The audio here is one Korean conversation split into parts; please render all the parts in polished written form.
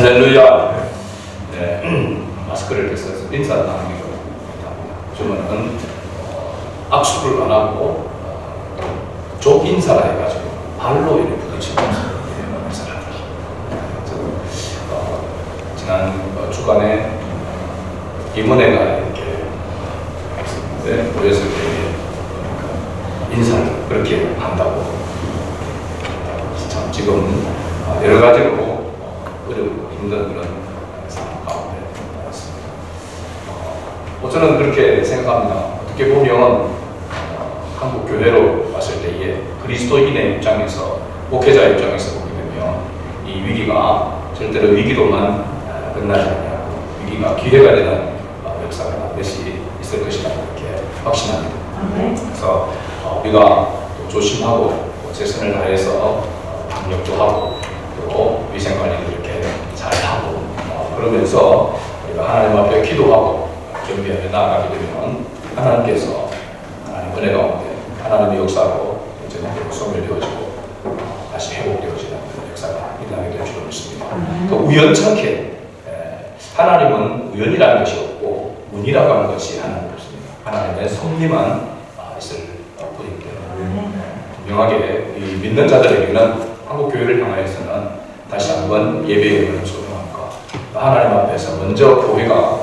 할렐루야. 네, 마스크를 벗어서 인사를 나누기로 합니다. 주문은 악수를 안 하고 족 인사를 해가지고 발로 이렇게 부딪히면서 인사를 합니다. 지난 주간에 김은혜가 이렇게 모여서 인사를 그렇게 한다고 참 지금 여러 가지로 어렵고 힘든 그런 상황 가운데 있습니다. 저는 그렇게 생각합니다. 어떻게 보면 한국 교회로 봤을 때에 그리스도인의 입장에서, 목회자 입장에서 보게 되면 이 위기가 절대로 위기로만 끝나지 않냐고, 위기가 기회가 되는 역사가 반드시 있을 것이라고 이렇게 확신합니다. 그래서 우리가 조심하고 최선을 다해서 방역도 하고 또 위생관리도 이렇게 잘하고 그러면서 우리가 하나님 앞에 기도하고 겸비하며 나아가게 되면 하나님께서 하나님 은혜 가운데 하나님의 역사로 전적으로 소멸되어지고 다시 회복되어지는 역사가 일어나게 될 줄로 믿습니다. 또 우연찮게 하나님은 우연이라는 것이 없고 운이라고 하는 것이 하나님은 없습니다. 하나님의 섭리만 있을 뿐이기 때문에 분명하게 이 믿는 자들에게는 한국 교회를 향하여서는 다시 한번 예배의 소중함과 하나님 앞에서 먼저 교회가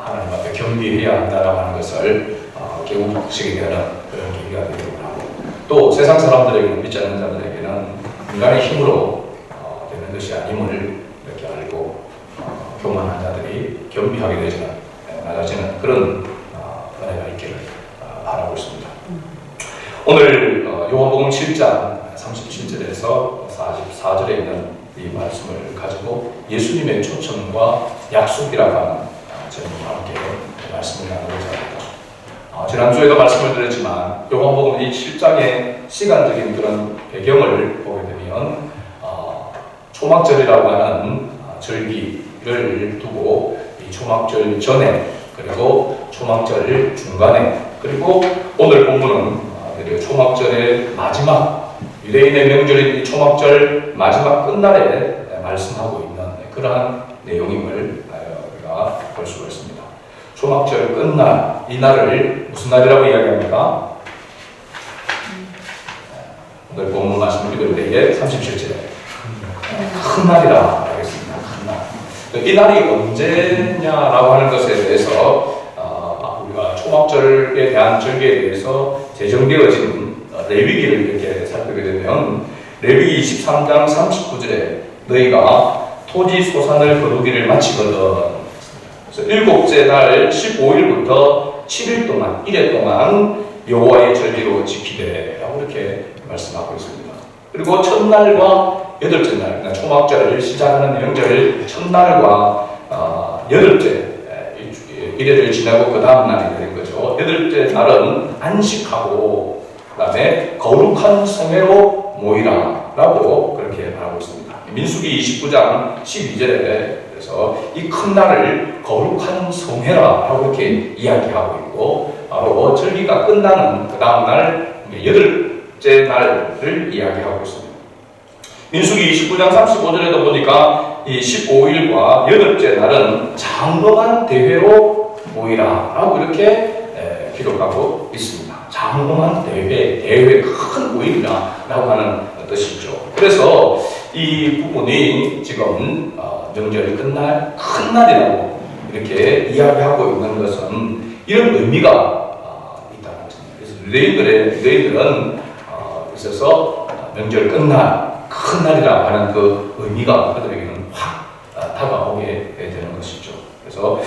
하나님 앞에 겸비해야 한다라고 하는 것을 깨우치게 되는 그런 계기가 되기를 하고, 또 세상 사람들에게는, 믿지 않는 자들에게는 인간의 힘으로 되는 것이 아님을 이렇게 알고 교만한 자들이 겸비하게 되지는 낮아지는 그런 은혜가 있기를 바라고 있습니다. 오늘 요한복음 7장 37절에서 44절에 있는 이 말씀을 가지고 예수님의 초청과 약속이라고 하는 제목과 함께 말씀을 나누고자 합니다. 지난주에도 말씀을 드렸지만 요한복음 이 7장의 시간적인 그런 배경을 보게 되면 초막절이라고 하는 절기를 두고 이 초막절 전에, 그리고 초막절 중간에, 그리고 오늘 본문은 초막절의 마지막 유대인의 명절인 초막절 마지막 끝날에 말씀하고 있는 그러한 내용임을 우리가 볼 수가 있습니다. 초막절 끝날, 이 날을 무슨 날이라고 이야기합니까? 오늘 본문 말씀 읽을 때에 37절에 큰 날이라 하겠습니다. 큰 날. 이 날이 언제냐라고 하는 것에 대해서 우리가 초막절에 대한 절기에 대해서 제정되어진 레위기를 이렇게 살펴보게 되면 레위기 23장 39절에 너희가 토지 소산을 거두기를 마치거든. 그래서 일곱째 날 15일부터 7일 동안, 1회 동안 여호와의 절기로 지키되 라고 이렇게 말씀하고 있습니다. 그리고 첫날과 여덟째 날, 그러니까 초막절을 시작하는 명절 첫날과 여덟째 1회를 지나고 그 다음 날이 되는 거죠. 여덟째 날은 안식하고 그 다음에 거룩한 성회로 모이라 라고 그렇게 말하고 있습니다. 민수기 29장 12절에 그래서 이 큰 날을 거룩한 성회라 라고 이렇게 이야기하고 있고, 바로 절기가 끝나는 그 다음 날 여덟째 날을 이야기하고 있습니다. 민수기 29장 35절에도 보니까 이 15일과 여덟째 날은 장엄한 대회로 모이라 라고 이렇게 기록하고 있습니다. 장엄한 대회, 큰 모임이라 라고 하는 뜻이죠. 그래서 이 부분이 지금 명절이 끝날 큰 날이라고 이렇게 이야기하고 있는 것은 이런 의미가 있다는 것입니다. 그래서 유대인들은 있어서 명절 끝날 큰 날이라고 하는 그 의미가 그들에게는 확 다가오게 되는 것이죠. 그래서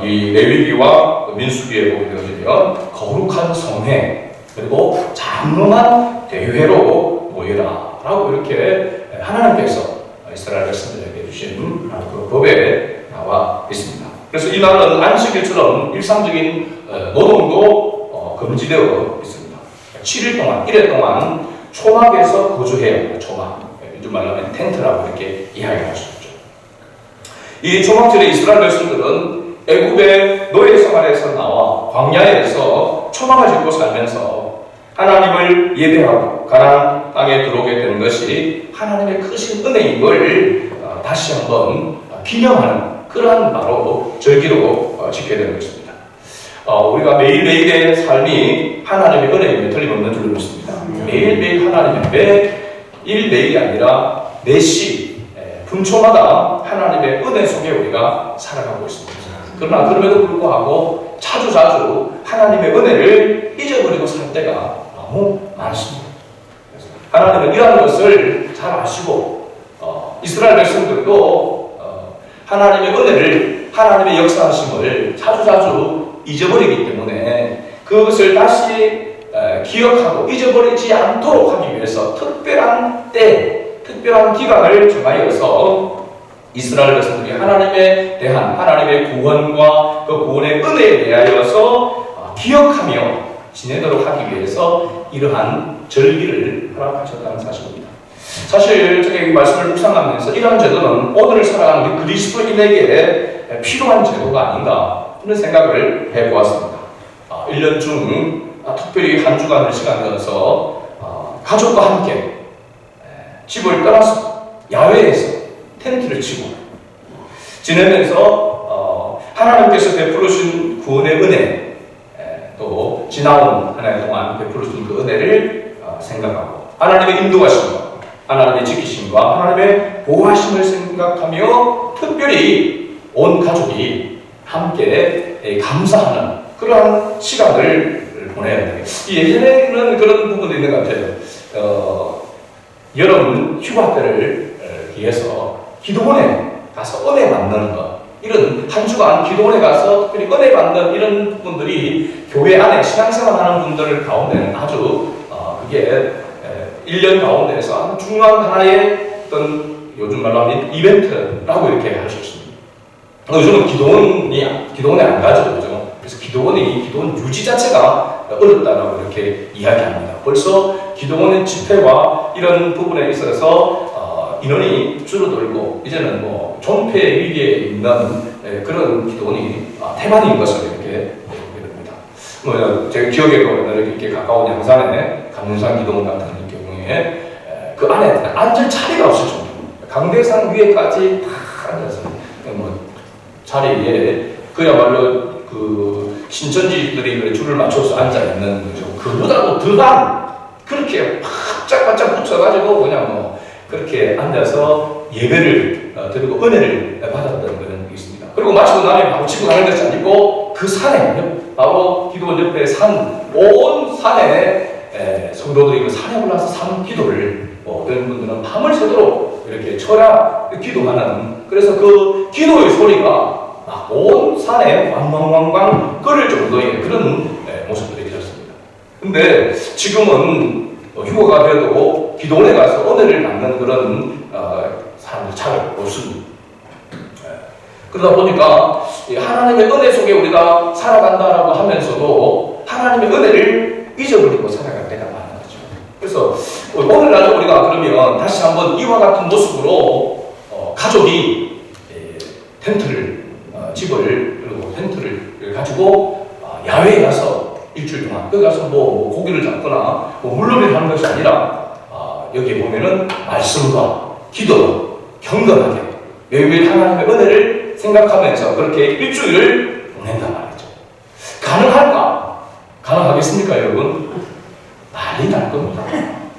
이 레위기와 민수기에 보게 되면 거룩한 성회, 그리고 장엄한 대회로 모여라 라고 이렇게 하나님께서 이스라엘 백성들에게 주신 그 법에 나와 있습니다. 그래서 이 날은 안식일처럼 일상적인 노동도 금지되어 있습니다. 7일 동안, 1회 동안 초막에서 거주해야 합니다. 초막, 요즘 말로 하면 텐트라고 이렇게 이야기할 수 있죠. 이 초막절에 이스라엘 백성들은 애굽의 노예 생활에서 나와 광야에서 초막을 짓고 살면서 하나님을 예배하고 가나안 땅에 들어오게 되는 것이 하나님의 크신 은혜임을 다시 한번 기념하는 그러한 바로 절기로 지켜야 되는 것입니다. 우리가 매일매일의 삶이 하나님의 은혜에 틀림없는 줄로 믿습니다. 매일매일 하나님의 매일매일이 아니라 매시 분초마다 하나님의 은혜 속에 우리가 살아가고 있습니다. 그러나 그럼에도 불구하고 자주자주 하나님의 은혜를 잊어버리고 살 때가 너무 많습니다. 하나님은 이러한 것을 잘 아시고 이스라엘 백성들도 하나님의 은혜를, 하나님의 역사하심을 자주자주 잊어버리기 때문에 그것을 다시 기억하고 잊어버리지 않도록 하기 위해서 특별한 때, 특별한 기간을 정하여서 이스라엘 백성들이 하나님에 대한 하나님의 구원과 그 구원의 은혜에 대하여서 기억하며 지내도록 하기 위해서 이러한 절기를 허락하셨다는 사실입니다. 사실 제가 이 말씀을 묵상하면서 이러한 제도는 오늘을 살아가는 우리 그리스도인에게 필요한 제도가 아닌가 하는 생각을 해보았습니다. 1년 중 특별히 한 주간을 시간 내어서 가족과 함께 집을 떠나서 야외에서 텐트를 치고 지내면서 하나님께서 베풀어주신 구원의 은혜, 또 지나온 한 해 동안 베풀어주신 그 은혜를 생각하고 하나님의 인도하심과 하나님의 지키심과 하나님의 보호하심을 생각하며 특별히 온 가족이 함께 감사하는 그러한 시간을 보내야 돼요. 예전에는 그런 부분도 있는 것 같아요. 여름 휴가 때를 위해서 기도원에 가서 은혜 받는 것, 이런 한 주간 기도원에 가서 특별히 은혜 받는 이런 부분들이 교회 안에 신앙생활하는 분들 가운데는 아주 그게 1년 가운데에서 아주 중요한 하나의 어떤 요즘 말로 하면 이벤트라고 이렇게 할 수 있습니다. 요즘은 기도원에 안 가죠, 그죠? 그래서 기도원 유지 자체가 어렵다라고 이렇게 이야기합니다. 벌써 기도원의 집회와 이런 부분에 있어서 인원이 줄어들고 이제는 뭐 존폐 위기에 있는 그런 기도원이 태반인 것을 이렇게 보게 됩니다. 제가 기억에도 이렇게 가까운 양산에 강릉산 기도원 같은 경우에 그 안에 앉을 자리가 없을 정도입니다. 강대상 위에까지 다 앉아서 자리에 그야말로 그 신천지들이 줄을 맞춰서 앉아 있는 거죠. 그보다도 더한 그렇게 바짝바짝 붙여가지고 그냥 그렇게 앉아서 예배를 드리고 은혜를 받았던 그런 게 있습니다. 그리고 마치고 나면 바로 집에 가는 것이 아니고 그 산에, 바로 기도원 옆에 온 산에 성도들이 그 산에 올라서 산 기도를 어떤 분들은 밤을 새도록 이렇게 쳐야 기도하는, 그래서 그 기도의 소리가 온 산에 왕왕왕왕 끓을 정도의 그런 모습들이 있었습니다. 근데 지금은 휴가가 돼도 기도원에 가서 은혜를 받는 그런 사람들이 잘 없습니다. 그러다 보니까 하나님의 은혜 속에 우리가 살아간다라고 하면서도 하나님의 은혜를 잊어버리고 살아갈 때가 많은 거죠. 그래서 오늘날 우리가 그러면 다시 한번 이와 같은 모습으로 가족이 텐트를 가지고 야외에 가서 일주일 동안 거기 가서 뭐 고기를 잡거나 물놀이를 하는 것이 아니라 여기에 보면은 말씀과 기도 경건하게 매일 하나님의 은혜를 생각하면서 그렇게 일주일을 보낸단 말이죠. 가능할까? 가능하겠습니까, 여러분? 난리 날 겁니다.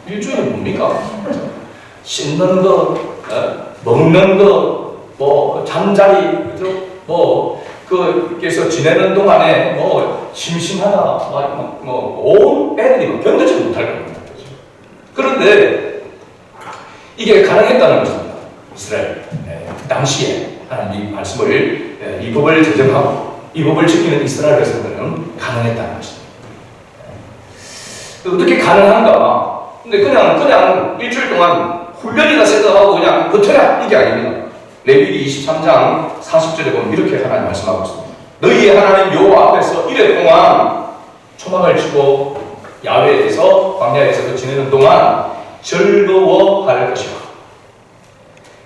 일주일이 뭡니까? 씻는 거, 먹는 거, 잠자리, 그죠? 그래서 지내는 동안에 심심하다, 온 애들이 견디지 못할 겁니다. 그런데 이게 가능했다는 것입니다. 이스라엘 당시에 하나님 이 말씀을, 이 법을 제정하고 이 법을 지키는 이스라엘 백성들은 가능했다는 것입니다. 어떻게 가능한가? 근데 그냥 일주일 동안 훈련이나 세트하고 그냥 버텨라, 이게 아닙니다. 레위기 23장 40절에 보면 이렇게 하나님 말씀하고 있습니다. 너희의 하나님 여호와 앞에서 이래 동안 초막을 치고 야외에서 광야에서 지내는 동안 즐거워할 것이라.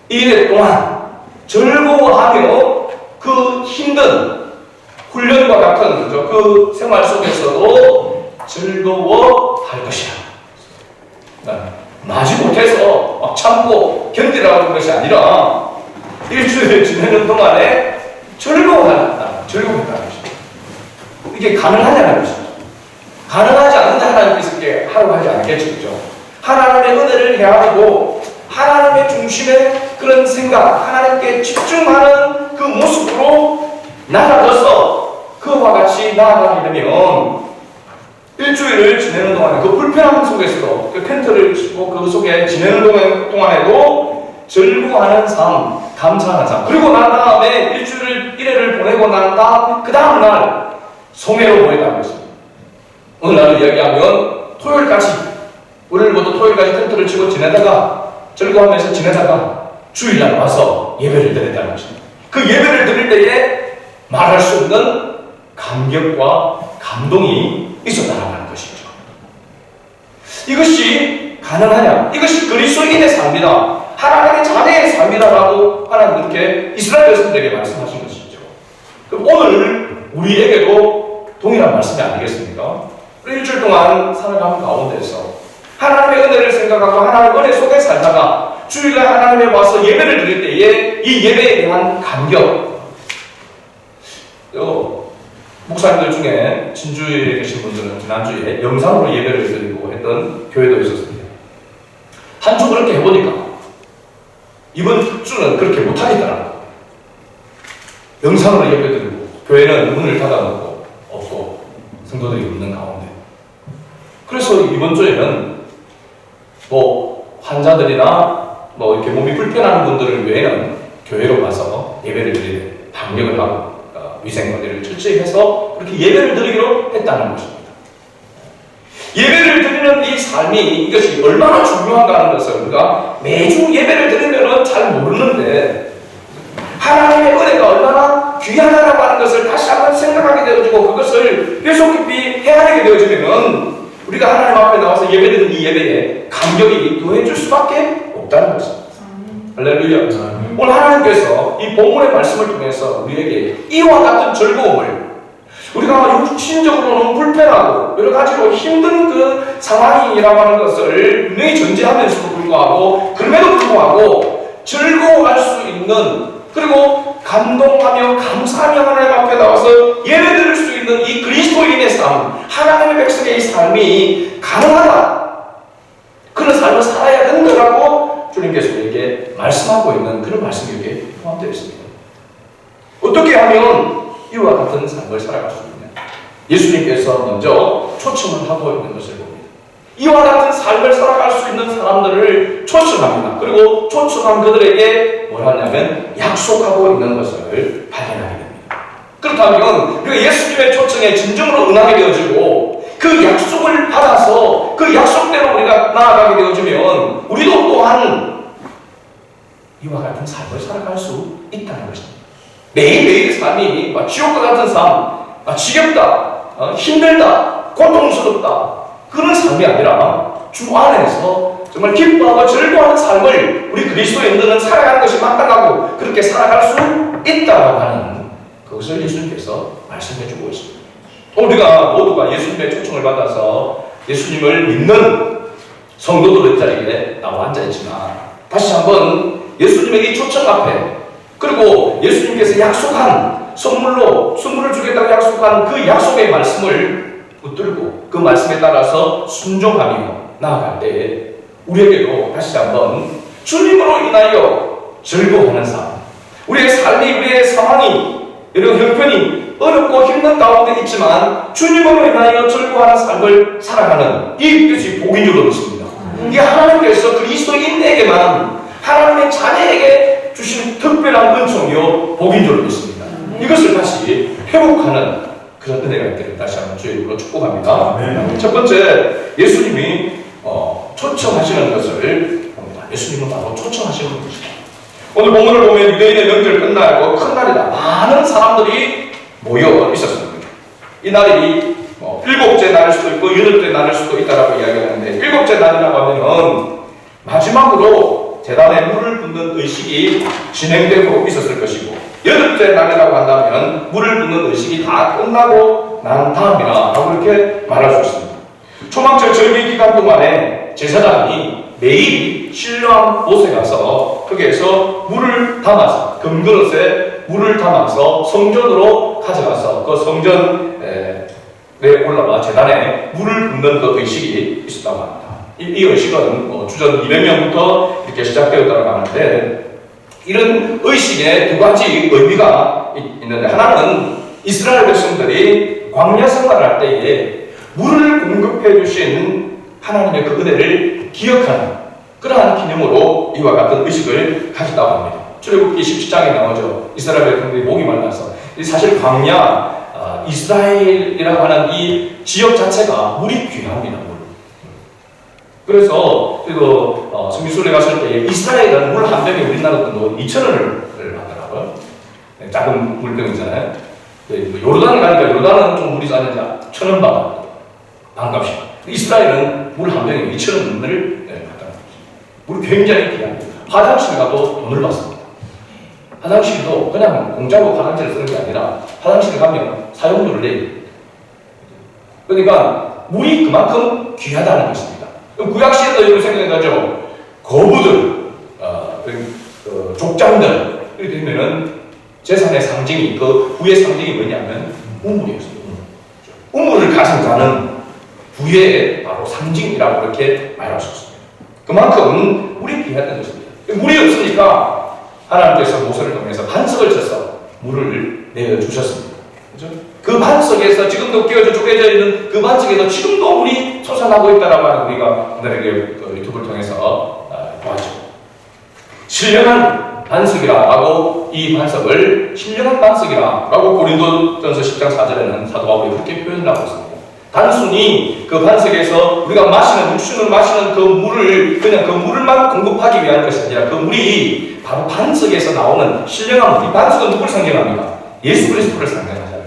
이래 동안 즐거워하며 그 힘든 훈련과 같은 그 생활 속에서도 즐거워할 것이야. 마지 못해서 참고 견디라는 것이 아니라 일주일을 지내는 동안에 즐거워한다. 즐거워했다는 것입니다. 이게 가능하냐는 것이죠. 가능하지 않는데 하나님께서 이렇게 하라고 하지 않겠죠. 그죠? 하나님의 은혜를 헤아리고 하나님의 중심의 그런 생각, 하나님께 집중하는 그 모습으로 나아가서 그와 같이 나아가게 되면 일주일을 지내는 동안에 그 불편함 속에서도 그 텐트를 치고 그 속에 지내는 동안에도 즐거워하는 삶, 감사하는 삶. 그리고 난 다음에 일주일 1회를 보내고 난 다음 그 다음날 성회로 모였다는 것입니다. 오늘 날을 이야기하면 토요일까지 월요일부터 토요일까지 텐트를 치고 지내다가 즐거워하면서 지내다가 주일날 와서 예배를 드린다는 것입니다. 그 예배를 드릴 때에 말할 수 없는 감격과 감동이 있었다는 것이죠. 이것이 가능하냐? 이것이 그리스도인의 삶이다. 하나님의 자녀의 삶이다라고 하나님 그렇게 이스라엘 백성들에게 말씀하신 것이죠. 그럼 오늘 우리에게도 동일한 말씀이 아니겠습니까? 우리 일주일 동안 살아가는 가운데서 하나님의 은혜를 생각하고 하나님의 은혜 속에 살다가 주일날 하나님에 와서 예배를 드릴 때에 이 예배에 대한 감격. 목사님들 중에 진주에 계신 분들은 지난주에 영상으로 예배를 드리고 했던 교회도 있었습니다. 한 주 그렇게 해보니까 이번 주는 그렇게 못하겠더라고요. 영상으로 예배 드리고 교회는 문을 닫아놓고 없고 성도들이 없는 가운데. 그래서 이번 주에는 환자들이나 이렇게 몸이 불편한 분들을 위해는 교회로 가서 예배를 드리는 방역을 하고 위생관리를 철저히 해서 그렇게 예배를 드리기로 했다는 것입니다. 예배를 드리는 이 삶이 이것이 얼마나 중요한가 하는 것을 우리가 매주 예배를 드리면 잘 모르는데 하나님의 은혜가 얼마나 귀하다라고 하는 것을 다시 한번 생각하게 되어지고 그것을 계속 깊이 헤아리게 되어지면 우리가 하나님 앞에 나와서 예배드리는 이 예배에 감격이 더해질 수밖에 없다는 것입니다. 할렐루야. 오늘 하나님께서 이 본문의 말씀을 통해서 우리에게 이와 같은 즐거움을 우리가 육신적으로는 불편하고 여러 가지로 힘든 그 상황이라고 하는 것을 분명히 전제하면서도 불구하고 그럼에도 불구하고 즐거워할 수 있는 그리고 감동하며 감사하며 하나님 앞에 나와서 예배드릴 수 있는 이 그리스도인의 삶, 하나님의 백성의 이 삶이 가능하다. 그런 삶을 살아야 된다라고 주님께서 우리에게 말씀하고 있는 그런 말씀이 여기에 포함되어 있습니다. 어떻게 하면 이와 같은 삶을 살아갈 수 있느냐? 예수님께서 먼저 초청을 하고 있는 것을 봅니다. 이와 같은 삶을 살아갈 수 있는 사람들을 초청합니다. 그리고 초청한 그들에게 뭘 하냐면 약속하고 있는 것을 발견하게 됩니다. 그렇다면 우리가 예수님의 초청에 진정으로 응하게 되어지고 그 약속을 받아서 그 약속대로 우리가 나아가게 되어지면 우리도 또한 이와 같은 삶을 살아갈 수 있다는 것입니다. 매일매일의 삶이 지옥과 같은 삶, 지겹다, 힘들다, 고통스럽다 그런 삶이 아니라 주 안에서 정말 기뻐하고 즐거워하는 삶을 우리 그리스도인들은 살아가는 것이 마땅하고 그렇게 살아갈 수 있다고 하는 그것을 예수님께서 말씀해주고 있습니다. 우리가 모두가 예수님의 초청을 받아서 예수님을 믿는 성도들의 자리에 나와 앉아있지만 다시 한번 예수님의 이 초청 앞에 그리고 예수님께서 약속한 선물을 주겠다고 약속한 그 약속의 말씀을 붙들고 그 말씀에 따라서 순종하며 나아갈 때에 우리에게도 다시 한번 주님으로 인하여 즐거워하는 삶, 우리의 삶이, 우리의 상황이, 이런 형편이 어렵고 힘든 가운데 있지만 주님으로 인하여 즐거워하는 삶을 살아가는 이것이 복인 줄 믿습니다. 이게 하나님께서 그리스도인에게만 하나님의 자녀에게 주신 특별한 은총이요 복인 줄 믿습니다. 이것을 다시 회복하는 그런 은혜가 있기를 다시 한번 주의 이름으로 축복합니다. 네. 첫 번째, 예수님이 초청하시는 것을 봅니다. 예수님은 바로 초청하시는 것입니다. 오늘 본문을 보면 유대인의 명절 끝나고 큰 날이다. 많은 사람들이 모여 있었습니다. 이 날이 7째 날일 수도 있고 8째 날일 수도 있다라고 이야기하는데 7째 날이라고 하면 마지막으로 제단에 물을 붓는 의식이 진행되고 있었을 것이고 8째 날이라고 한다면 물을 붓는 의식이 다 끝나고 난 다음이라고 이렇게 말할 수 있습니다. 초막절 절기 기간 동안에 제사장이 매일 신령한 곳에 가서 거기에서 물을 담아서 금그릇에 물을 담아서 성전으로 가져가서 그 성전에 올라와 제단에 물을 붓는 그 의식이 있었다고 합니다. 이 의식은 주전 200년부터 이렇게 시작되었다고 하는데 이런 의식에 두 가지 의미가 있는데 하나는 이스라엘 백성들이 광야 생활을 할 때에 물을 공급해 주신 하나님의 그 은혜를 기억하는 그러한 기념으로 이와 같은 의식을 가졌다고 합니다. 출애굽기 17장에 나오죠. 이스라엘 백성들이 목이 말라서 사실 광야 이스라엘이라고 하는 이 지역 자체가 물이 귀합니다. 물. 그래서 성지순례 갔을 때 이스라엘은 물 한 병에 우리나라 돈 2,000원을 하더라고요. 작은 물병이잖아요. 요르단 가니까 요르단은 좀 물이 싸는지 1,000원 받아요. 반값이. 이스라엘은 물 한 병에 2,000원을 받더라고요. 물이 굉장히 귀합니다. 화장실 가도 돈을 받습니다. 화장실도 그냥 공짜로 화장실을 쓰는 게 아니라 화장실 가면 사용료를 내요. 그러니까 물이 그만큼 귀하다는 것입니다. 구약시대도 이런 생각이 나죠. 거부들, 족장들 이렇게 되면은 재산의 상징이 그 부의 상징이 뭐냐면 우물이었어요. 우물을 가진 자는 부의 바로 상징이라고 이렇게 말할 수 있습니다. 그만큼 물이 귀하다는 것입니다. 물이 없으니까 하나님께서 모세를 통해서 반석을 쳐서 물을 내어주셨습니다. 그렇죠? 그 반석에서 지금도 끼어져 쪼개져 있는 그 반석에서 지금도 물이 솟아나고 있다라고 하는 우리가 오늘 유튜브를 통해서 보았죠. 신령한 반석이라고 이 반석을 신령한 반석이라고 고린도전서 10장 4절에는 사도 바울이 그렇게 표현을 하고 있습니다. 단순히 그 반석에서 우리가 육신을 마시는 그 물을 그냥 그 물만 공급하기 위한 것이 아니라 그 물이 바로 반석에서 나오는 신령한 물. 이 반석은 누구를 상징합니까? 예수 그리스도를 상징하잖아요.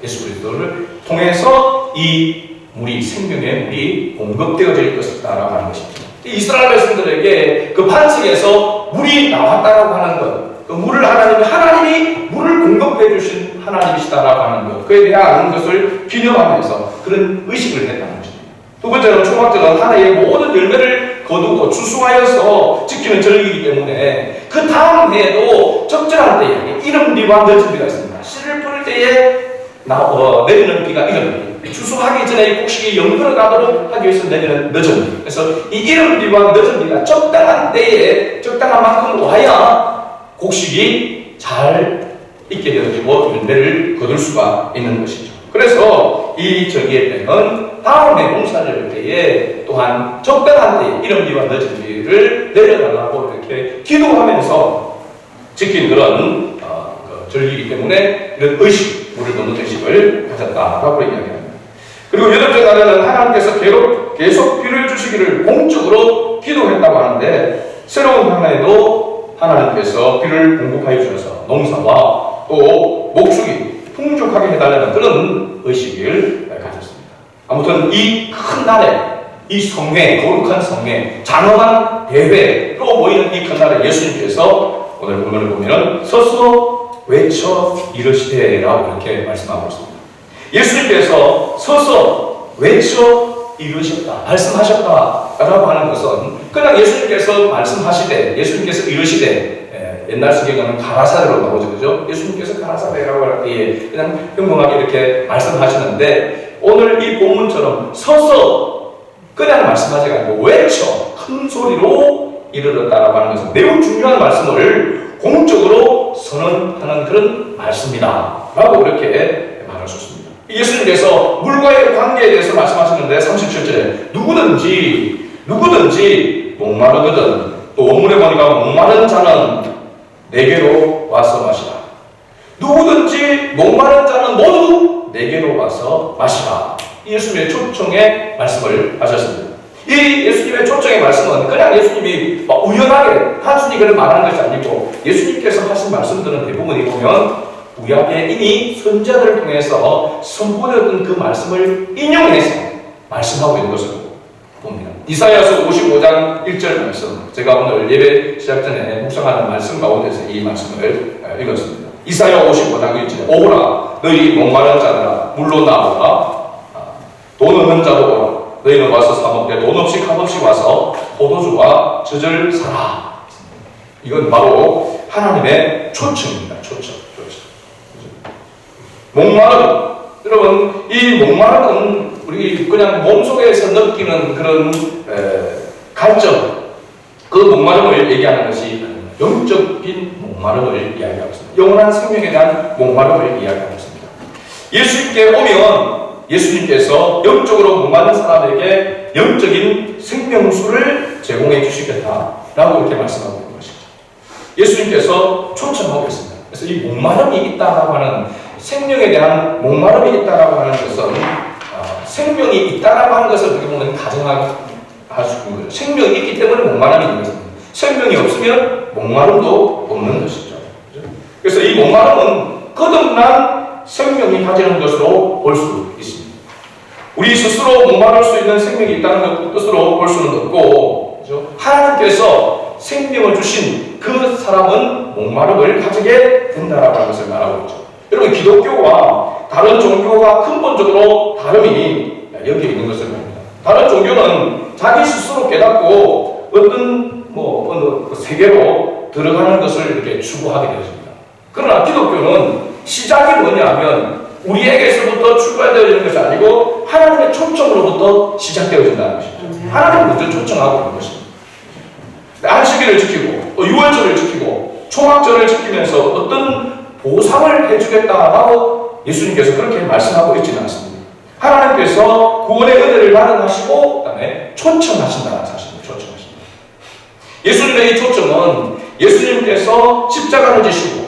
예수 그리스도를 통해서 이 물이 생명의 물이 공급되어질 것이다라고 하는 것입니다. 이스라엘 백성들에게 그 반석에서 물이 나왔다라고 하는 것, 그 물을 하나님이 물을 공급해 주신 하나님이시다라고 하는 것, 그에 대한 것을 기념하면서 그런 의식을 했다는 것입니다. 두 번째는 초막절은 하나의 모든 열매를 거두고 추수하여서 지키는 절기이기 때문에 그 다음 해에도 적절한 때에 이른 비와 늦은 비가 있습니다. 씨를 뿌릴 때에 내리는 비가 이른 비, 추수하기 전에 곡식이 영들어가도록 하기 위해서 내리는 늦은 비. 그래서 이 이른 비와 늦은 비가 적당한 때에 적당한 만큼 와야 곡식이 잘 있게 되어지고 열매를 거둘 수가 있는 것이죠. 그래서 이 절기의 때는 다음에 농사를 때에 또한 적당한 때에 이른 비와 늦은 비를 내려달라고 이렇게 기도하면서 지킨 그런 절기이기 때문에 이런 의식, 물을 넣는 의식을 가졌다라고 이야기합니다. 그리고 여덟째 날에는 하나님께서 계속 비를 주시기를 공적으로 기도했다고 하는데 새로운 하나에도 하나님께서 비를 공급하여 주셔서 농사와 또 목축이 풍족하게 해달라는 그런 의식을 가졌습니다. 아무튼 이 큰 날에 이 성회, 거룩한 성회, 장엄한 대회로 모이는 이 큰 날에 예수님께서 오늘 본문을 보면 서서 외쳐 이르시되라고 이렇게 말씀하고 있습니다. 예수님께서 서서 외쳐 이르셨다, 말씀하셨다라고 하는 것은 그냥 예수님께서 말씀하시되, 예수님께서 이르시되, 옛날 성경에는 가라사대로 나오죠, 그죠? 예수님께서 가라사대라고 할 때에 그냥 평범하게 이렇게 말씀하시는데 오늘 이 본문처럼 서서 그냥 말씀하지 않고 외쳐 큰 소리로 이르렀다라고 하는 것은 매우 중요한 말씀을 공적으로 선언하는 그런 말씀이다 라고 이렇게 말할 수 있습니다. 예수님께서 물과의 관계에 대해서 말씀하시는데 37절에 누구든지 목마르거든 또 원문에 보니까 목마른 자는 내게로 와서 마시라. 누구든지 목마른 자는 모두 내게로 와서 마시라. 예수님의 초청의 말씀을 하셨습니다. 이 예수님의 초청의 말씀은 그냥 예수님이 우연하게 단순히 그런 말하는 것이 아니고 예수님께서 하신 말씀들은 대부분이 보면 구약에 이미 선지자들을 통해서 선포되었던 그 말씀을 인용해서 말씀하고 있는 것을 봅니다. 이사야서 55장 1절 말씀, 제가 오늘 예배 시작 전에 묵상하는 말씀 가운데서 이 말씀을 읽었습니다. 이사야 55장 1절에 오라 너희 목마른 자들아 물로 나오라 돈 없는 자도 오라 너희는 와서 사 먹되 돈 없이 값없이 와서 포도주와 젖을 사라. 이건 바로 하나님의 초청입니다. 초청. 목마름. 여러분, 이 목마름은 우리 그냥 몸속에서 느끼는 그런 갈증, 그 목마름을 얘기하는 것이 영적인 목마름을 이야기하고 있습니다. 영원한 생명에 대한 목마름을 이야기하고 있습니다. 예수님께 오면 예수님께서 영적으로 목마른 사람에게 영적인 생명수를 제공해 주시겠다라고 이렇게 말씀하고 있는 것이죠. 예수님께서 초청하고 있습니다. 그래서 이 목마름이 있다라고 하는, 생명에 대한 목마름이 있다라고 하는 것은 생명이 있다라고 하는 것을 어떻게 보면 가정할 수 있는 거죠. 생명이 있기 때문에 목마름이 있는 것입니다. 생명이 없으면 목마름도 없는 것이죠. 그래서 이 목마름은 거듭난 생명이 가지는 것으로 볼 수 있습니다. 우리 스스로 목마를 수 있는 생명이 있다는 것으로 볼 수는 없고, 그렇죠? 하나님께서 생명을 주신 그 사람은 목마름을 가지게 된다라고 하는 것을 말하고 있죠. 여러분, 기독교와 다른 종교가 근본적으로 다름이 여기에 있는 것을 봅니다. 다른 종교는 자기 스스로 깨닫고 어떤 어느 세계로 들어가는 것을 이렇게 추구하게 되었습니다. 그러나 기독교는 시작이 뭐냐면 우리에게서부터 출발되어지는 것이 아니고 하나님의 초청으로부터 시작되어진다는 것이죠. 하나님은 먼저 초청하고 있는 것입니다. 안식일을 지키고 유월절을 지키고 초막절을 지키면서 어떤 보상을 해주겠다라고 예수님께서 그렇게 말씀하고 있지는 않습니다. 하나님께서 구원의 은혜를 마련하시고 그다음에 초청하신다는 사실입니다. 초청하신다. 예수님의 이 초청은 예수님께서 십자가를 지시고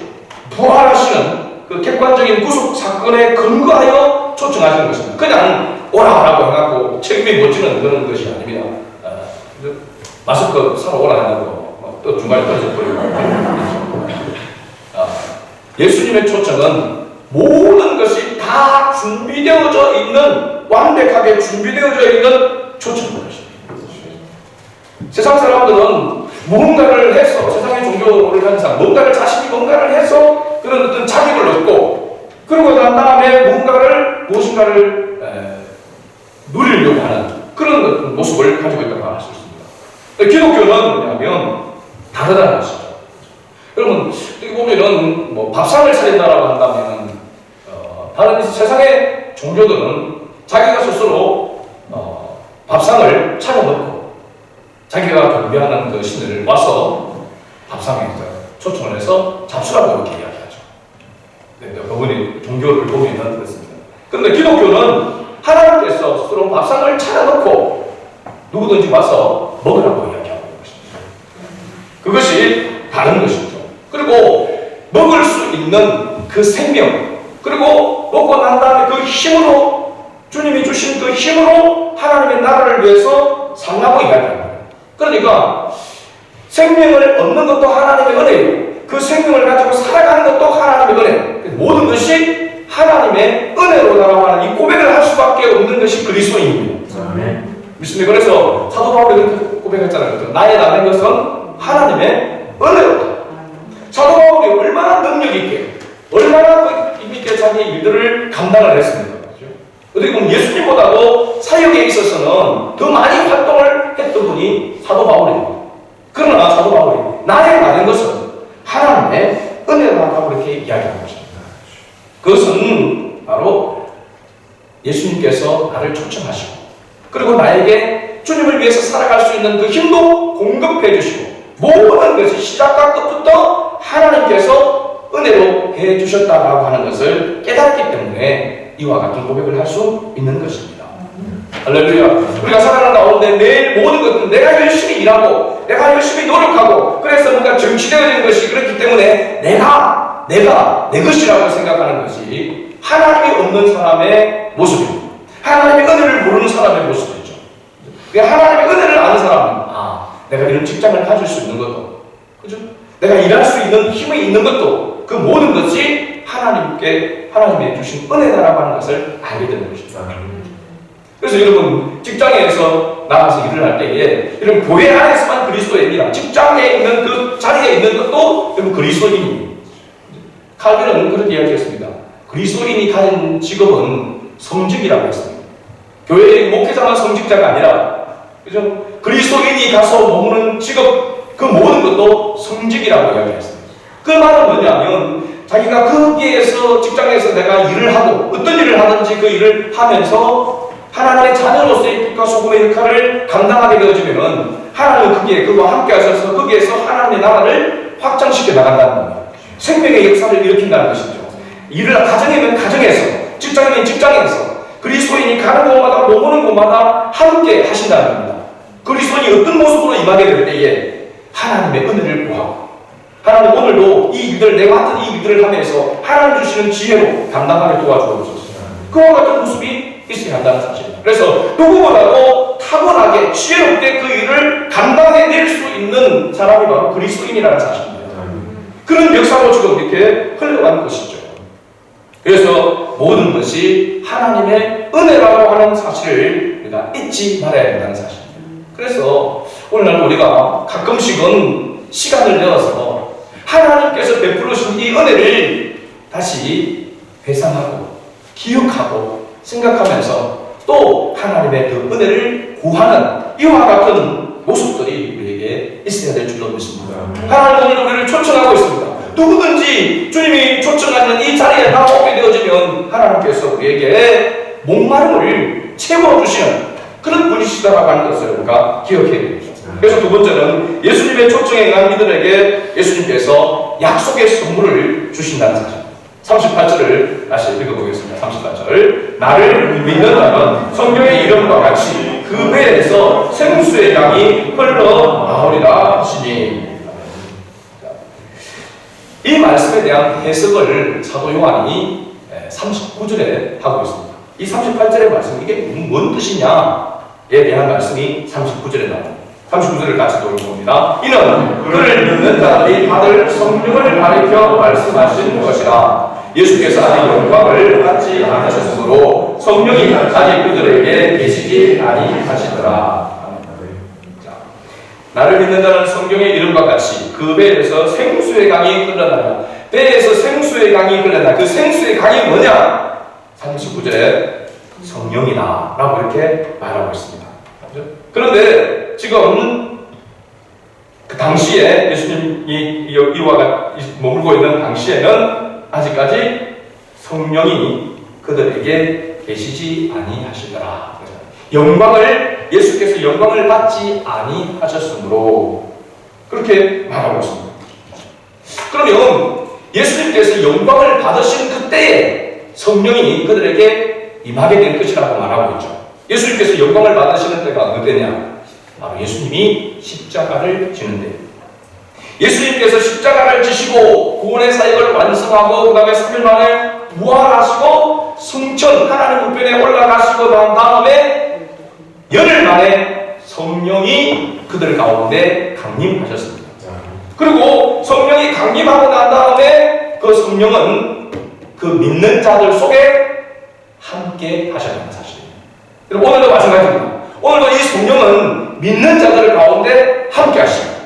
부활하시는 그 객관적인 구속 사건에 근거하여 초청하시는 것입니다. 그냥 오라라고 해갖고 책임이 묻지는 그런 것이 아닙니다. 마스크 사러 오라 해갖고 또 중간에 떨어져버리고. 예수님의 초청은 모든 것이 다 준비되어져 있는, 완벽하게 준비되어져 있는 초청인 것입니다. 세상 사람들은 무언가를 해서, 세상의 종교를 하는 사람, 자신이 뭔가를 해서 그런 어떤 자격을 얻고, 그러고 난 다음에 무엇인가를 누리려고 하는 그런 모습을 가지고 있다고 할 수 있습니다. 기독교는 뭐냐면 다르다는 것이죠. 여러분, 여기 보면은 밥상을 차린다라고 한다면 다른 세상의 종교들은 자기가 스스로 밥상을 차려놓고 자기가 경배하는 그 신을 와서 밥상에 초청을 해서 잡수라고 이렇게 이야기하죠. 그분이 종교를 보면은 그렇습니다. 그런데 기독교는 하나님께서 스스로 밥상을 차려놓고 누구든지 와서 먹으라고 이야기하고 있는 것입니다. 그것이 다른 것이죠. 그리고 먹을 수 있는 그 생명, 그리고 먹고 난 다음에 그 힘으로, 주님이 주신 그 힘으로 하나님의 나라를 위해서 살라고 이야기합니다. 그러니까 생명을 얻는 것도 하나님의 은혜예요. 그 생명을 가지고 살아가는 것도 하나님의 은혜. 모든 것이 하나님의 은혜로 나아가는 이 고백을 할 수밖에 없는 것이 그리스도인입니다. 믿습니까? 그래서 사도 바울이 그렇게 고백했잖아요. 나의 남은 것은 하나님의 은혜로다. 사도 바울이 얼마나 능력 있게, 얼마나 힘 있게 자기 일들을 감당을 했습니까? 어떻게 보면 예수님보다도 사역에 있어서는 더 많이 활동을 했던 분이 사도 바울입니다. 그러나 사도 바울이 나의 많은 것은 하나님의 은혜라고 이렇게 이야기하는 것입니다. 그것은 바로 예수님께서 나를 초청하시고, 그리고 나에게 주님을 위해서 살아갈 수 있는 그 힘도 공급해 주시고, 모든 것이 시작과 끝부터 하나님께서 은혜로 해 주셨다라고 하는 것을 깨닫기 때문에 이와 같은 고백을 할 수 있는 것입니다. 할렐루야. 우리가 살아가는 가운데 매일 모든 것은 내가 열심히 일하고 내가 열심히 노력하고 그래서 뭔가 정치되어지는 것이 그렇기 때문에 내가 내 것이라고 생각하는 것이 하나님이 없는 사람의 모습입니다. 하나님의 은혜를 모르는 사람의 모습이죠. 하나님의 은혜를 아는 사람은 내가 이런 직장을 가질 수 있는 것도, 그죠? 내가 일할 수 있는 힘이 있는 것도, 그 모든 것이 하나님이 주신 은혜다라고 하는 것을 알게 되는 것입니다. 그래서 여러분, 직장에서 나가서 일을 할 때에 이런 교회 안에서만 그리스도인이라, 직장에 있는 그 자리에 있는 것도 여러분 그리스도인입니다. 칼빈은 그렇게 이야기했습니다. 그리스도인이 가진 직업은 성직이라고 했습니다. 교회의 목회자만 성직자가 아니라, 그죠? 그리스도인이 가서 머무는 직업, 그 모든 것도 성직이라고 이야기했습니다. 그 말은 뭐냐면, 자기가 거기에서, 직장에서 내가 일을 하고, 어떤 일을 하든지 그 일을 하면서 하나님의 자녀로서의 빛과 소금의 역할을 감당하게 되어지면은, 하나님은 거기에 그와 함께 하셔서 거기에서 하나님의 나라를 확장시켜 나간다는 겁니다. 생명의 역사를 일으킨다는 것이죠. 일을 가정이면 가정에서, 직장이면 직장에서, 그리스도인이 가는 곳마다 머무는 곳마다 함께 하신다는 겁니다. 그리스도인이 어떤 모습으로 임하게 될 때에 하나님의 은혜를 구하고, 하나님 오늘도 이 일들, 내가 같은 이 일들을 하면서 하나님 주시는 지혜로 감당하게 도와주옵소서. 그와 같은 모습이 있어야 한다는 사실입니다. 그래서 누구보다도 타고나게 지혜롭게 그 일을 감당해낼 수 있는 사람이 바로 그리스도인이라는 사실입니다. 그런 역사로 지금 이렇게 흘러가는 것이죠. 그래서 모든 것이 하나님의 은혜라고 하는 사실을 우리가 잊지 말아야 된다는 사실입니다. 그래서 오늘날 우리가 가끔씩은 시간을 내어서 하나님께서 베풀어 주신 이 은혜를 다시 회상하고 기억하고 생각하면서 또 하나님의 그 은혜를 구하는 이와 같은 모습들이 우리에게 있어야 될 줄로 믿습니다. 하나님 오늘 우리를 초청하고 있습니다. 누구든지 주님이 초청하는 이 자리에 나오게 되어지면 하나님께서 우리에게 목마름을 채워주시는 그런 분이시다라고 하는 것을 우리가 기억해야 됩니다. 그래서 두 번째는 예수님의 초청에 응한 이들에게 예수님께서 약속의 선물을 주신다는 사실. 38절을 다시 읽어보겠습니다. 38절. 나를 믿는 자는 성경의 이름과 같이 그 배에서 생수의 강이 흘러나오리라 하시니. 이 말씀에 대한 해석을 사도 요한이 39절에 하고 있습니다. 이 38절의 말씀, 이게 뭔 뜻이냐에 대한 말씀이 39절에 나옵니다. 39절을 같이 읽어봅니다. 이는 그를 믿는 자들이 받을 성령을 가리켜 말씀하신 것이라. 예수께서 아직 영광을 받지 않으셨으므로 성령이 아직 그들에게 계시지 아니하시더라. 나를 믿는 자는 성경의 이름과 같이 그 배에서 생수의 강이 흘러나라. 배에서 생수의 강이 흘러나라. 그 생수의 강이 뭐냐? 39절에 성령이다 라고 이렇게 말하고 있습니다. 그런데 지금 그 당시에 예수님이 이와 같이 머물고 있는 당시에는 아직까지 성령이 그들에게 계시지 아니하시더라. 예수께서 영광을 받지 아니하셨으므로 그렇게 말하고 있습니다. 그러면 예수님께서 영광을 받으신 그때에 성령이 그들에게 임하게 될 것이라고 말하고 있죠. 예수님께서 영광을 받으시는 때가 어느 때냐? 바로 예수님이 십자가를 지는 때. 예수님께서 십자가를 지시고 구원의 사역을 완성하고 그 다음에 3일 만에 부활하시고 승천 하나님 우편에 올라가시고 난 다음에 열흘 만에 성령이 그들 가운데 강림하셨습니다. 그리고 성령이 강림하고 난 다음에 그 성령은 그 믿는 자들 속에 함께 하셨다는 사실입니다. 오늘도 마찬가지입니다. 오늘도 이 성령은 믿는 자들 가운데 함께 하십니다.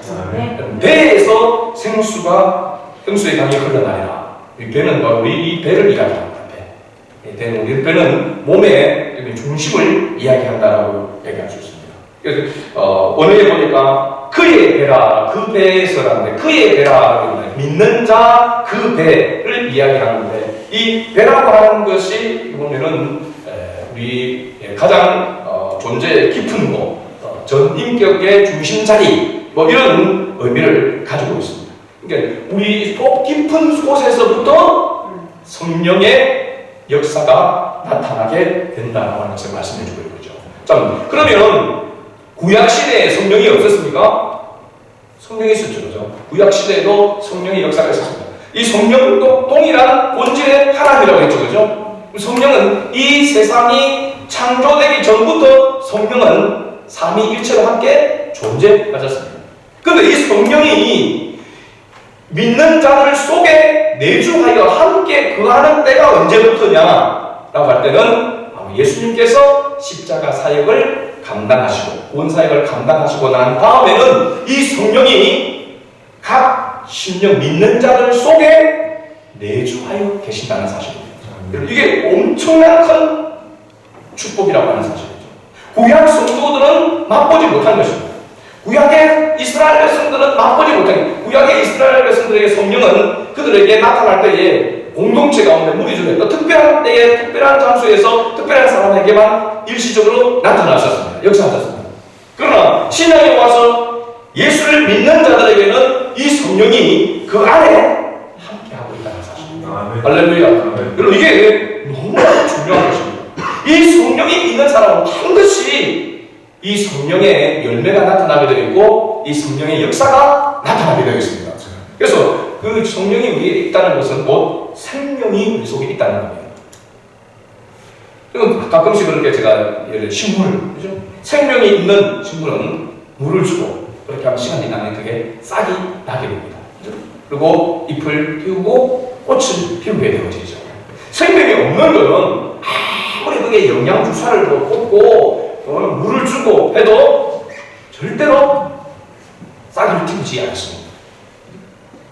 배에서 생수의 강이 흘러나리라. 이 배는 바로 이 배를 이야기합니다. 배는 몸의 중심을 이야기한다라고 얘기할 수 있습니다. 그래서 원어에 보니까 그의 배라, 그 배에서라는데 그의 배라 믿는 자 그 배를 이야기하는데 이 배라고 하는 것이 보면은 우리 가장 존재의 깊은 곳, 전 인격의 중심 자리 뭐 이런 의미를 가지고 있습니다. 그러니까 우리 속 깊은 곳에서부터 성령의 역사가 나타나게 된다고 하는 것을 말씀해주고 있죠. 자, 그러면 구약시대에 성령이 없었습니까? 성령이 있었죠. 그죠? 구약시대에도 성령의 역사가 있었습니다. 이 성령도 동일한 본질의 하나님이라고 했죠. 그죠? 성령은 이 세상이 창조되기 전부터 성령은 삼위일체로 함께 존재하셨습니다. 그런데 이 성령이 믿는 자들 속에 내주하여 함께 거하는 때가 언제부터냐라고 할 때는 예수님께서 십자가 사역을 감당하시고 구원 사역을 감당하시고 난 다음에는 이 성령이 각 심령 믿는 자들 속에 내주하여 계신다는 사실입니다. 이게 엄청난 큰 축복이라고 하는 사실이죠. 구약 성도들은 맛보지 못한 것입니다. 구약의 이스라엘 백성들은 맛보지 못한, 구약의 이스라엘 백성들에게 성령은 그들에게 나타날 때에 공동체 가운데 무리 중에 또 특별한 때에 특별한 장소에서 특별한 사람에게만 일시적으로 나타나셨습니다. 역사하셨습니다. 그러나 신약에 와서 예수를 믿는 자들에게는 이 성령이 그 안에 함께하고 있다는 사실입니다. 할렐루야. 여러분, 이게 너무 중요한 것입니다. 이 성령이 있는 사람은 반드시 이 성령의 열매가 나타나게 되어 있고 이 성령의 역사가 나타나게 되어 있습니다. 그래서 그 성령이 우리에 있다는 것은 곧 생명이 우리 속에 있다는 겁니다. 그리고 가끔씩 그렇게 제가 예를 들어 식물, 그죠? 생명이 있는 식물은 물을 주고 그렇게 하면 시간이 지나면 그게 싹이 나게 됩니다. 그죠? 그리고 잎을 피우고 꽃을 피우게 되어지죠. 생명이 없는 것은 아무리 그게 영양 주사를 꽂고 물을 주고 해도 절대로 싹을 틔우지 않습니다.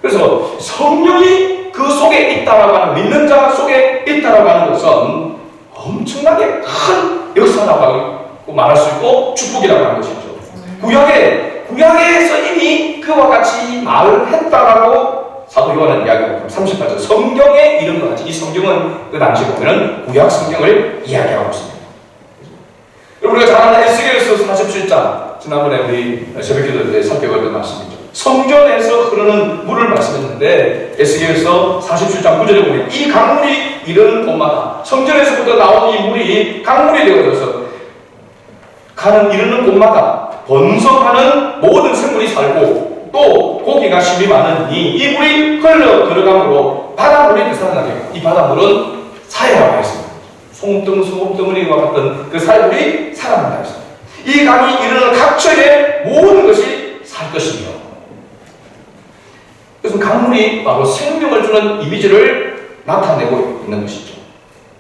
그래서 성령이 그 속에 있다라고 하는, 믿는 자 속에 있다라고 하는 것은 엄청나게 큰 역사라고 말할 수 있고 축복이라고 하는 것이죠. 구약에서 이미 그와 같이 말했다라고 사도 요한은 이야기하고 38절 성경에 이런 것 같이, 이 성경은 그 당시 보면 구약 성경을 이야기하고 있습니다. 우리가 잘 아는 에스겔서 47장, 지난번에 우리 새벽기도 때 살펴봤던 말씀이죠. 성전에서 흐르는 물을 말씀했는데 에스겔서 47장 9절에 보면 이 강물이 이르는 곳마다, 성전에서부터 나온 이 물이 강물이 되어져서 이르는 곳마다 번성하는 모든 생물이 살고 또 고기가 심이 많으니 이 물이 흘러 들어가므로 바닷물이 되살아나게 하고, 이 바닷물은 사해라고 했습니다. 소금덩어리와 같은 그 사해물이 살아난다 했습니다. 이 강이 이르는 각처의 모든 것이 살 것이며, 그래서 강물이 바로 생명을 주는 이미지를 나타내고 있는 것이죠.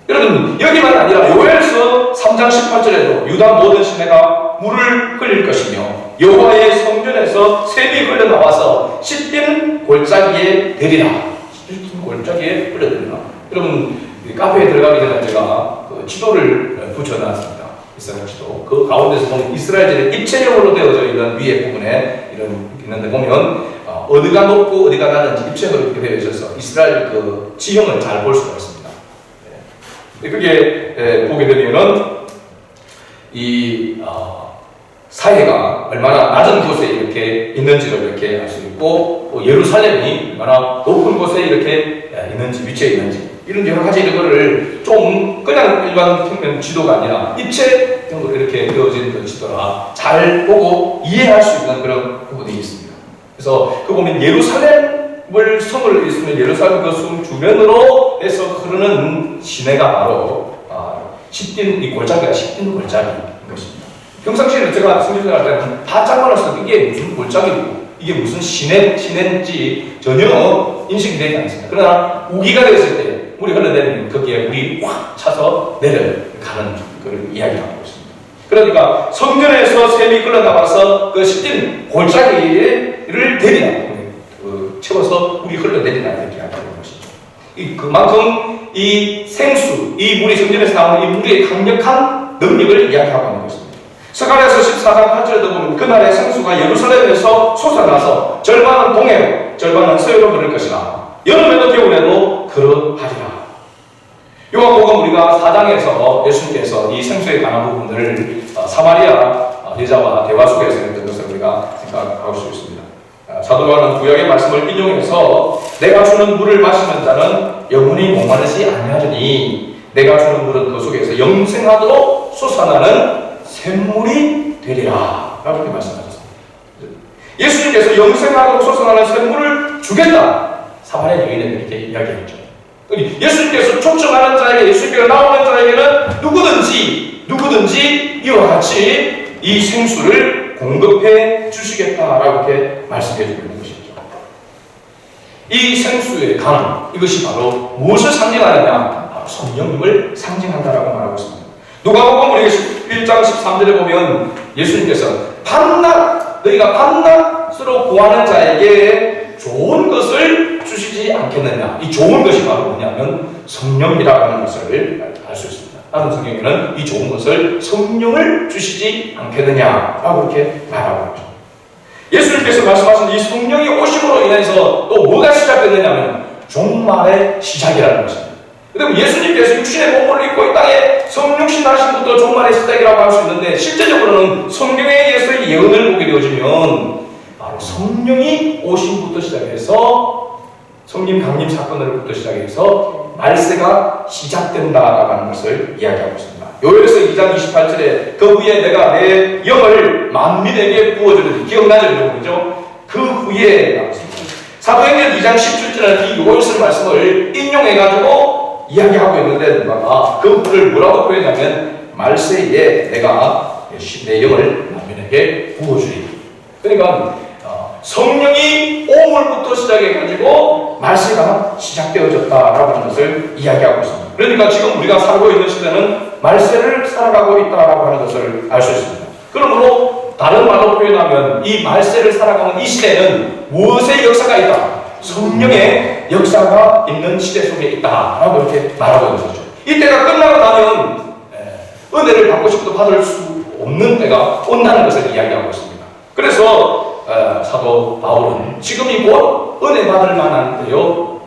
여러분, 여기만 아니라 요엘서 3장 18절에도 유다 모든 시내가 물을 흘릴 것이며 여호와의 성전에서 샘이 흘러나와서 씻긴 골짜기에 내리라. 씻긴 골짜기에 흘러내리라. 여러분, 카페에 들어가기 전에 제가 그 지도를 붙여놨습니다. 이스라엘 지도. 그 가운데서 보면 이스라엘들의 입체적으로 되어져 있는 위에 부분에 이런 있는데 보면 어디가 높고 어디가 낮은지 입체적으로 이렇게 되어 있어서 이스라엘 그 지형을 잘 볼 수가 있습니다. 그게 보게 되면은 이 사해가 얼마나 낮은 곳에 이렇게 있는지를 이렇게 알 수 있고, 예루살렘이 얼마나 높은 곳에 이렇게 있는지, 위치에 있는지, 이런 여러 가지 이거를 좀 그냥 일반 평면 지도가 아니라 입체적으로 이렇게 되어진 그 지도라 잘 보고 이해할 수 있는 그런 부분이 있습니다. 그래서 그 보면 예루살렘을 성을 있으면 예루살렘 그 성 주변으로 해서 흐르는 시내가 바로 씻긴 이 골짜기가 씻긴 골짜기인 것입니다. 평상시에는 제가 성경을 할 때는 바짝 말아서 이게 무슨 골짜기고 이게 무슨 시내인지 전혀 인식이 되지 않습니다. 그러나 우기가 됐을 때 물이 흘러내리면 거기에 물이 확 차서 내려가는 걸 이야기하고 있습니다. 그러니까 성전에서 샘이 흘러나와서 그 씻긴 골짜기를 내리라, 채워서 물이 흘러내리라 이렇게 이야기하는 것이죠. 그만큼 이 생수, 이 물이 성전에서 나오는 이 물의 강력한 능력을 이야기하고 있는 것입니다. 스가랴서 14장 8절에도 보면 그날의 생수가 예루살렘에서 솟아나서 절반은 동해로 절반은 서해로 흐를 것이라. 여름에도 겨울에도 그러하리라. 요한복음 우리가 4장에서 예수님께서 이 생수에 관한 부분을 사마리아 여자와 대화 속에서 했던 것을 우리가 생각할 수 있습니다. 사도 요한은 구약의 말씀을 인용해서 내가 주는 물을 마시는 자는 영원히 목마르지 아니하리니 내가 주는 물은 그 속에서 영생하도록 솟아나는 샘물이 되리라 라고 이렇게 말씀하셨습니다. 예수님께서 영생하도록 솟아나는 샘물을 주겠다, 사마리아 여인은 이렇게 이야기했죠. 예수님께서 초청하는 자에게, 예수님께서 나오는 자에게는 누구든지 이와 같이 이 생수를 공급해 주시겠다라고 이렇게 말씀해 주고 있는 것이죠. 이 생수의 강, 이것이 바로 무엇을 상징하느냐? 바로 성령님을 상징한다라고 말하고 있습니다. 누가복음 우리 1장 13절에 보면 예수님께서 너희가 밤낮으로 구하는 자에게 좋은 것을 주시지 않겠느냐. 이 좋은 것이 바로 뭐냐면 성령이라고 하는 것을 알 수 있습니다. 다른 성경에는 이 좋은 것을 성령을 주시지 않겠느냐라고 그렇게 말하고 있죠. 예수님께서 말씀하신 이 성령이 오심으로 인해서 또 뭐가 시작됐느냐면 종말의 시작이라는 것입니다. 그리고 예수님께서 육신의 몸을 입고 이 땅에 성육신 하신 것도 종말의 시작이라고 할 수 있는데, 실제적으로는 성경에 의해서 예언을 보게 되어지면 바로 성령이 오심부터 시작해서 성림 강림 사건으로부터 시작해서 말세가 시작된다라고 하는 것을 이야기하고 있습니다. 요엘서 2장 28절에 그 후에 내가 내 영을 만민에게 부어주리니, 기억나죠? 그죠? 그 후에 나왔습니다. 사도행전 2장 17절에는 이 요엘서 말씀을 인용해가지고 이야기하고 있는데, 누가 그 후를 뭐라고 표현하면 말세에 내가 내 영을 만민에게 부어주리. 그러니까 성령이 오물부터 시작해가지고 말세가 시작되어졌다라고 하는 것을 이야기하고 있습니다. 그러니까 지금 우리가 살고 있는 시대는 말세를 살아가고 있다라고 하는 것을 알 수 있습니다. 그러므로 다른 말로 표현하면 이 말세를 살아가는 이 시대는 무엇의 역사가 있다? 성령의 역사가 있는 시대 속에 있다라고 이렇게 말하고 있는 거죠. 이때가 끝나고 나면 은혜를 받고 싶어도 받을 수 없는 때가 온다는 것을 이야기하고 있습니다. 그래서 사도 바울은 지금이 곧 은혜 받을 만한 때요,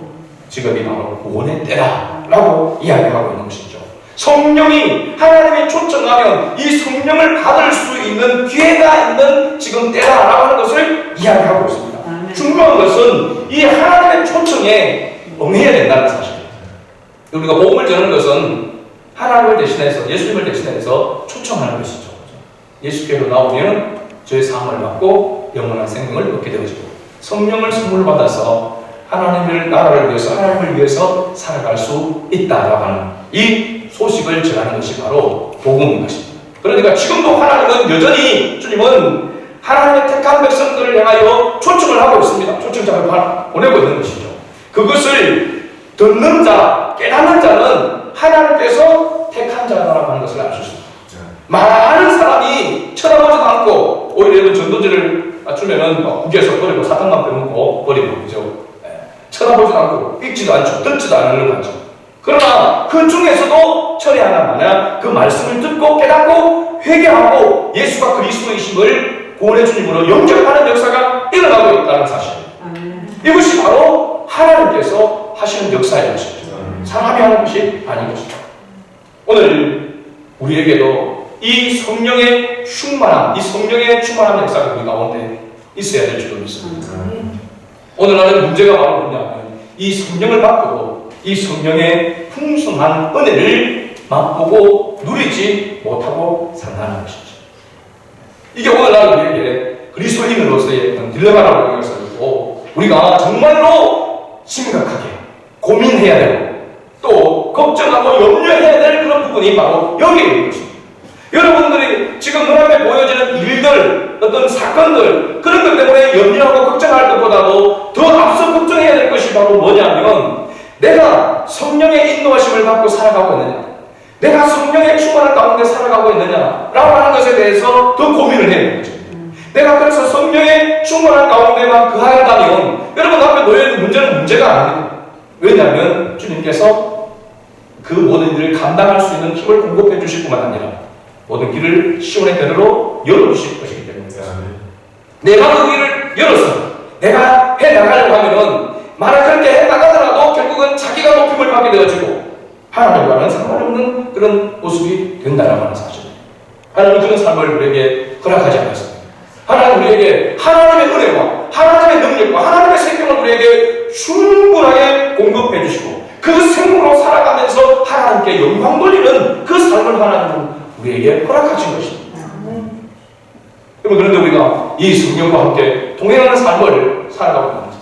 지금이 바로 구원의 때라라고 이야기하고 있는 것이죠. 성령이 하나님이 초청하면 이 성령을 받을 수 있는 기회가 있는 지금 때라라고 하는 것을 이야기하고 있습니다. 중요한 것은 이 하나님의 초청에 응해야 된다는 사실입니다. 우리가 복음을 전하는 것은 하나님을 대신해서, 예수님을 대신해서 초청하는 것이죠. 예수께로 나오면 저의 사함을 받고 영원한 생명을 얻게 되어지고, 성령을 선물로 받아서 하나님을, 나라를 위해서, 하나님을 위해서 살아갈 수 있다라고 하는 이 소식을 전하는 것이 바로 복음인 것입니다. 그러니까 지금도 하나님은 여전히, 주님은 하나님의 택한 백성들을 향하여 초청을 하고 있습니다. 초청장을 보내고 있는 것이죠. 그것을 듣는 자, 깨닫는 자는 하나님께서 택한 자라고 하는 것을 알 수 있습니다. 많은 사람이 쳐다보지도 않고 오히려 전도지를 주면은 국에서 버리고 사탕만 빼먹고 버리고, 그죠? 쳐다보지도 않고 읽지도 않죠. 듣지도 않으려고 하죠. 그러나 그 중에서도 철회하나 그 말씀을 듣고 깨닫고 회개하고 예수가 그리스도이심을 구원의 주님으로 영접하는 역사가 일어나고 있다는 사실입니다. 이것이 바로 하나님께서 하시는 역사의 것이죠. 사람이 하는 것이 아닌 것이죠. 오늘 우리에게도 이 성령의 충만함, 이 성령의 충만한 역사가 우리 가운데 있어야 될 줄로 믿습니다. 오늘날의 문제가 바로 뭐냐면 이 성령을 받고 이 성령의 풍성한 은혜를 맛보고 누리지 못하고 산다는 것이죠. 이게 오늘날 우리에게 그리스도인으로서의 딜레마라고 여겨서고, 우리가 정말로 심각하게 고민해야 되고 또 걱정하고 염려해야 될 그런 부분이 바로 여기에 있는 것입니다. 여러분들이 지금 눈앞에 보여지는 일들, 어떤 사건들, 그런 것 때문에 염려하고 걱정할 것보다도 더 앞서 걱정해야 될 것이 바로 뭐냐면, 내가 성령의 인도하심을 받고 살아가고 있느냐, 내가 성령의 충만한 가운데 살아가고 있느냐라고 하는 것에 대해서 더 고민을 해야 되는 거죠. 내가 그래서 성령의 충만한 가운데만 거한다면 여러분 앞에 놓여있는 문제는 문제가 아닙니다. 왜냐하면 주님께서 그 모든 일을 감당할 수 있는 힘을 공급해 주실 뿐만 아니라 모든 길을 시온의 대로로 열어주실 것이기 때문입니다. 내가 그 길을 열어서 내가 해나가려고 하면은 만약 그렇게 해나가더라도 결국은 자기가 높임을 받게 되어지고 하나님과는 상관없는 그런 모습이 된다라고 하는 사실입니다. 하나님은 그런 삶을 우리에게 허락하지 않았습니다. 하나님 우리에게 하나님의 은혜와 하나님의 능력과 하나님의 생명을 우리에게 충분하게 공급해 주시고 그 생명으로 살아가면서 하나님께 영광 돌리는 그 삶을 하나님은 우리에게 허락하신 것입니다. 그런데 우리가 이 성령과 함께 동행하는 삶을 살아가고 있는 거죠.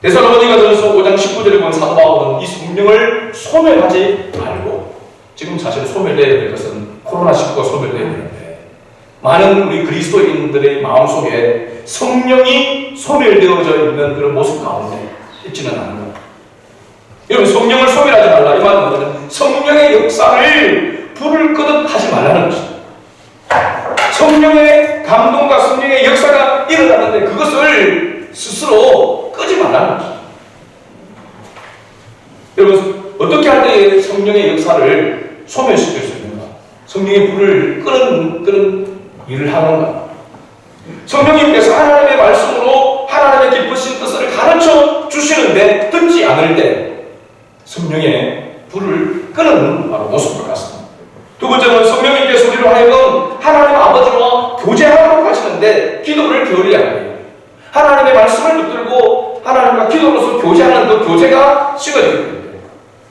데살로니가전서 5장 19절에 보면 사도 바울은 이 성령을 소멸하지 말고, 지금 사실 소멸되어야 될 것은 코로나19가 소멸되어야 되는데 많은 우리 그리스도인들의 마음속에 성령이 소멸되어져 있는 그런 모습 가운데 있지는 않은 것. 여러분, 성령을 소멸하지 말라, 이 말은 뭐냐면 성령의 역사를 불을 끄듯 하지 말라는 것입니다. 성령의 감동과 성령의 역사가 일어나는데 그것을 스스로 끄지 말라는 것입니다. 여러분, 어떻게 할 때 성령의 역사를 소멸시킬 수 있는가? 성령의 불을 끄는 일을 하는가? 성령님께서 하나님의 말씀으로 하나님의 기쁘신 뜻을 가르쳐 주시는데 듣지 않을 때 성령의 불을 끄는 바로 모습을 갖습니다. 두 번째는 성령님께서 우리로 하여금 하나님 아버지와 교제하도록 하시는데 기도를 게을리하게 해요. 하나님의 말씀을 붙들고 하나님과 기도로서 교제하는 그 교제가 식어지게 됩니다.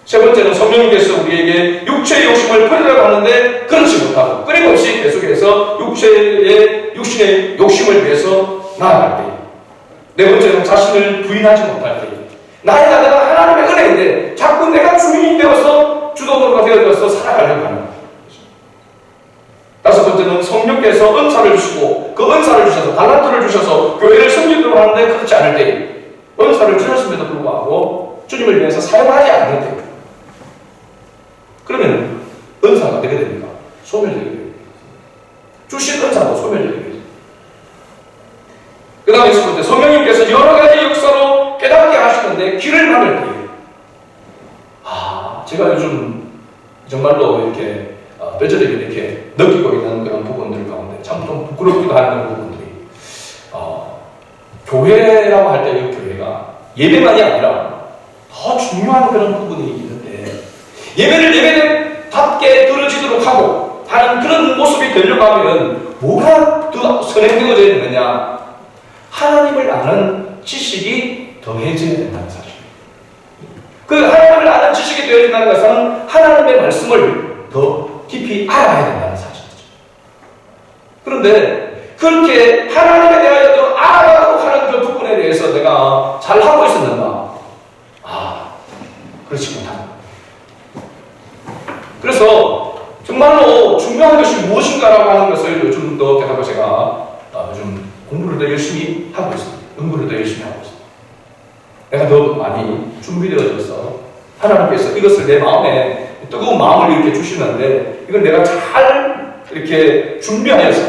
세 번째는 성령님께서 우리에게 육체의 욕심을 버리라고 하는데 그렇지 못하고 끊임없이 계속해서 육신의 욕심을 위해서 나아갈 때. 네 번째는 자신을 부인하지 못할 때. 나의 나라가 하나님의 은혜인데 자꾸 내가 주인이 되어서 주도자가 되어서 살아가려고 하는 거예요. 다섯 번째는 성령께서 은사를 주시고 그 은사를 주셔서 달란트를 주셔서 교회를 섬기도록 하는데 그렇지 않을 때 은사를 주셨음에도 불구하고 주님을 위해서 사용하지 않는 때 그러면 은사가 어떻게 됩니까? 소멸되게 됩니다. 주신 은사도 소멸되게 됩니다. 그 다음에 첫 번째, 성령님께서 여러 가지 역사로 깨닫게 하시는데 귀를 막을 때 제가 요즘 정말로 이렇게 뼈저리게 이렇게 느끼고 있는 그런 부분들 가운데 참 좀 부끄럽기도 하는 그런 부분들이 교회라고 할 때 이 교회가 예배만이 아니라 더 중요한 그런 부분이 있는데 예배를 예배답게 드려지도록 하고 하는 그런 모습이 되려고 하면 뭐가 더 선행되어져 있느냐? 하나님을 아는 지식이 더해져야 된다는 사실. 그 하나님을 아는 지식이 되어진다는 것은 하나님의 말씀을 더 깊이 알아야 된다는 사실이죠. 그런데 그렇게 하나님에 대하여 더 알아가도록 하는 그 부분에 대해서 내가 잘하고 있었는가? 그렇지 못합니다. 그래서 정말로 중요한 것이 무엇인가라고 하는 것을 요즘 더 깨닫고 제가 요즘 공부를 더 열심히 하고 있습니다. 연구를 더 열심히 하고 있습니다. 내가 더 많이 준비되어져서 하나님께서 이것을 내 마음에 뜨거운 마음을 이렇게 주시는데 이걸 내가 잘 이렇게 준비하여서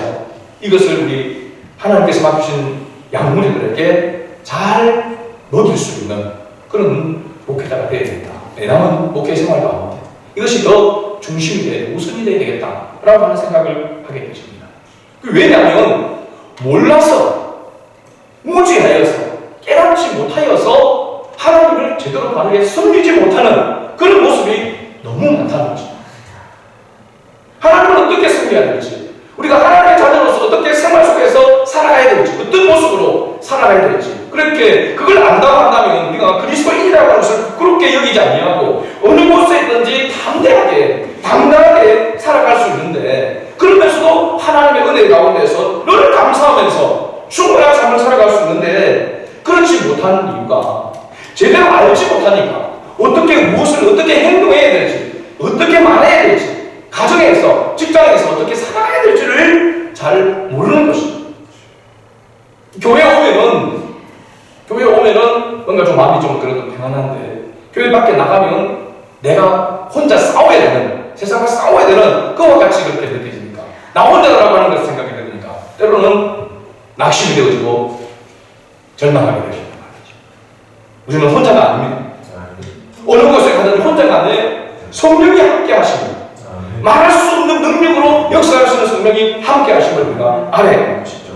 이것을 우리 하나님께서 맡기신 양무리들에게 잘 먹일 수 있는 그런 목회자가 되어야 된다. 내 남은 목회 생활 가운데 이것이 더 중심이 되고 우선이 되어야 되겠다라고 하는 생각을 하게 되십니다. 왜냐하면 몰라서 무지하여서 깨닫지 못하여서 하나님을 제대로 바르게 섬기지 못하는 그런 모습이 너무 많다는 것입니다. 하나님을 어떻게 섬겨야 될지, 우리가 하나님의 자녀로서 어떻게 생활 속에서 살아가야 될지, 어떤 모습으로 살아가야 될지, 그렇게 그걸 안다고 한다면 우리가 그리스도인이라고 하는 것을 부끄럽게 여기지 아니하고 어느 곳에 있든지 담대하게, 당당하게 살아갈 수 있는데 그러면서도 하나님의 은혜 가운데서 늘 감사하면서 충분한 삶을 살아갈 수 있는데 그렇지 못한 이유가 제대로 알지 못하니까 어떻게 무엇을 어떻게 행동해야 될지, 어떻게 말해야 될지, 가정에서, 직장에서 어떻게 살아야 될지를 잘 모르는 것입니다. 교회에 오면은 뭔가 좀 마음이 좀 그래도 평안한데 교회 밖에 나가면 내가 혼자 싸워야 되는, 세상과 싸워야 되는 그와 같이 그렇게 느껴지니까 나 혼자라고 하는 것을 생각이 되니까 때로는 낙심이 되어지고 절망하게 되십니다. 우리는 혼자가 아닙니다. 어느 곳에 가든 혼자가 아니에요. 성령이 함께 하십니다. 말할 수 없는 능력으로 역사하시는 성령이 함께 하심을 우리가 알아야 하는 것이죠.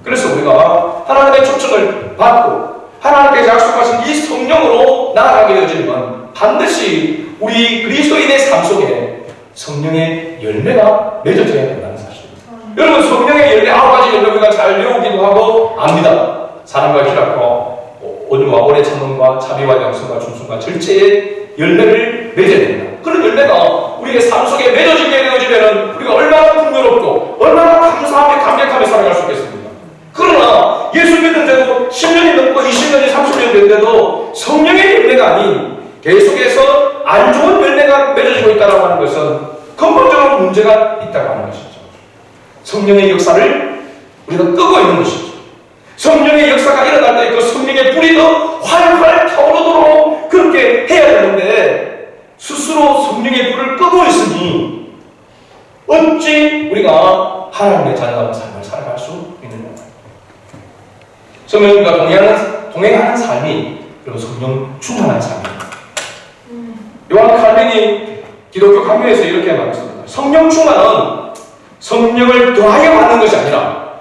그래서 우리가 하나님의 초청을 받고 하나님께서 약속하신 이 성령으로 나아가게 되어지면 반드시 우리 그리스도인의 삶 속에 성령의 열매가 맺어져야 된다는 사실입니다. 여러분, 성령의 열매 9가지 열매 우리가 잘 외우기도 하고 압니다. 사랑과 희락과 온유와 오래 참음과 자비와 양선과 충성과 절제의 열매를 맺어야 된다. 그런 열매가 우리의 삶 속에 맺어지게 되어지면 우리가 얼마나 풍요롭고 얼마나 감사하며 감격하며 살아갈 수 있겠습니까? 그러나 예수 믿은 데도 10년이 넘고 20년이 30년이 됐는데도 성령의 열매가 아닌 계속해서 안 좋은 열매가 맺어지고 있다고 하는 것은 근본적으로 문제가 있다고 하는 것이죠. 성령의 역사를 우리가 끄고 있는 것이죠. 성령의 역사가 일어날 때 그 성령의 불이 더 활활 타오르도록 그렇게 해야 되는데 스스로 성령의 불을 끄고 있으니 어찌 우리가 하나님의 자녀다운 삶을 살아갈 수 있느냐. 성령과 동행하는 삶이 그리고 성령 충만한 삶입니다. 요한 칼빈이 기독교 강요에서 이렇게 말했습니다. 성령 충만은 성령을 더하여 받는 것이 아니라,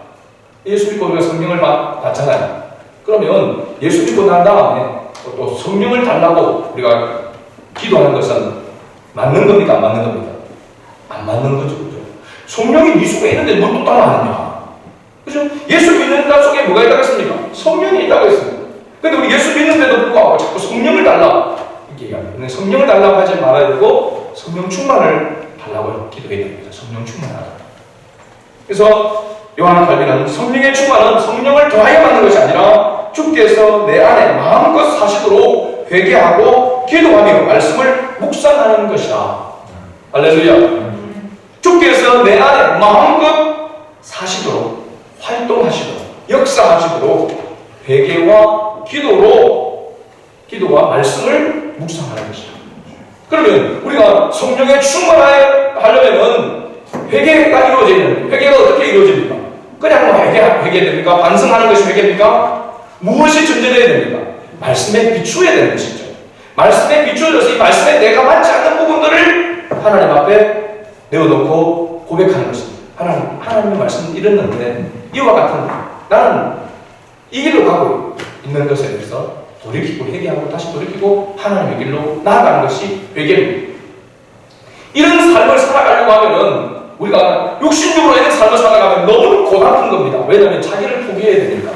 예수 믿고 우리가 성령을 받잖아요. 그러면 예수 믿고 난 다음에 또 성령을 달라고 우리가 기도하는 것은 맞는 겁니까? 안 맞는 겁니까? 안 맞는 거죠. 그죠? 성령이 네 속에 있는데 뭘 또 따라 하느냐? 그죠? 예수 믿는 자 속에 뭐가 있다고 했습니까? 성령이 있다고 했습니다. 근데 우리 예수 믿는데도 불구하고 자꾸 성령을 달라 이렇게 얘기합니다. 성령을 달라고 하지 말아야 되고 성령 충만을 달라고 기도해야 됩니다. 성령 충만하다. 그래서 요한 칼빈은 성령의 충만은 성령을 더하여 받는 것이 아니라 주께서 내 안에 마음껏 사시도록 회개하고 기도하며 말씀을 묵상하는 것이다. 할렐루야. 주께서 내 안에 마음껏 사시도록, 활동하시도록, 역사하시도록 회개와 기도와 말씀을 묵상하는 것이다. 그러면 우리가 성령에 충만하려면 회개가 이루어져야 됩니다. 회개가 어떻게 이루어집니까? 그냥 뭐 회개됩니까? 반성하는 것이 회개입니까? 무엇이 전제되어야 됩니까? 말씀에 비추어야 되는 것이죠. 말씀에 비추어져서 이 말씀에 내가 맞지 않는 부분들을 하나님 앞에 내어놓고 고백하는 것입니다. 하나님의 말씀은 이랬는데 이와 같은 나는 이 길로 가고 있는 것에 대해서 돌이키고 회개하고 다시 돌이키고 하나님의 길로 나아가는 것이 회개입니다. 이런 삶을 살아가려고 하면은 우리가 육신적으로 이런 삶을 살아가면 너무 고달픈 겁니다. 왜냐하면 자기를 포기해야 되니까.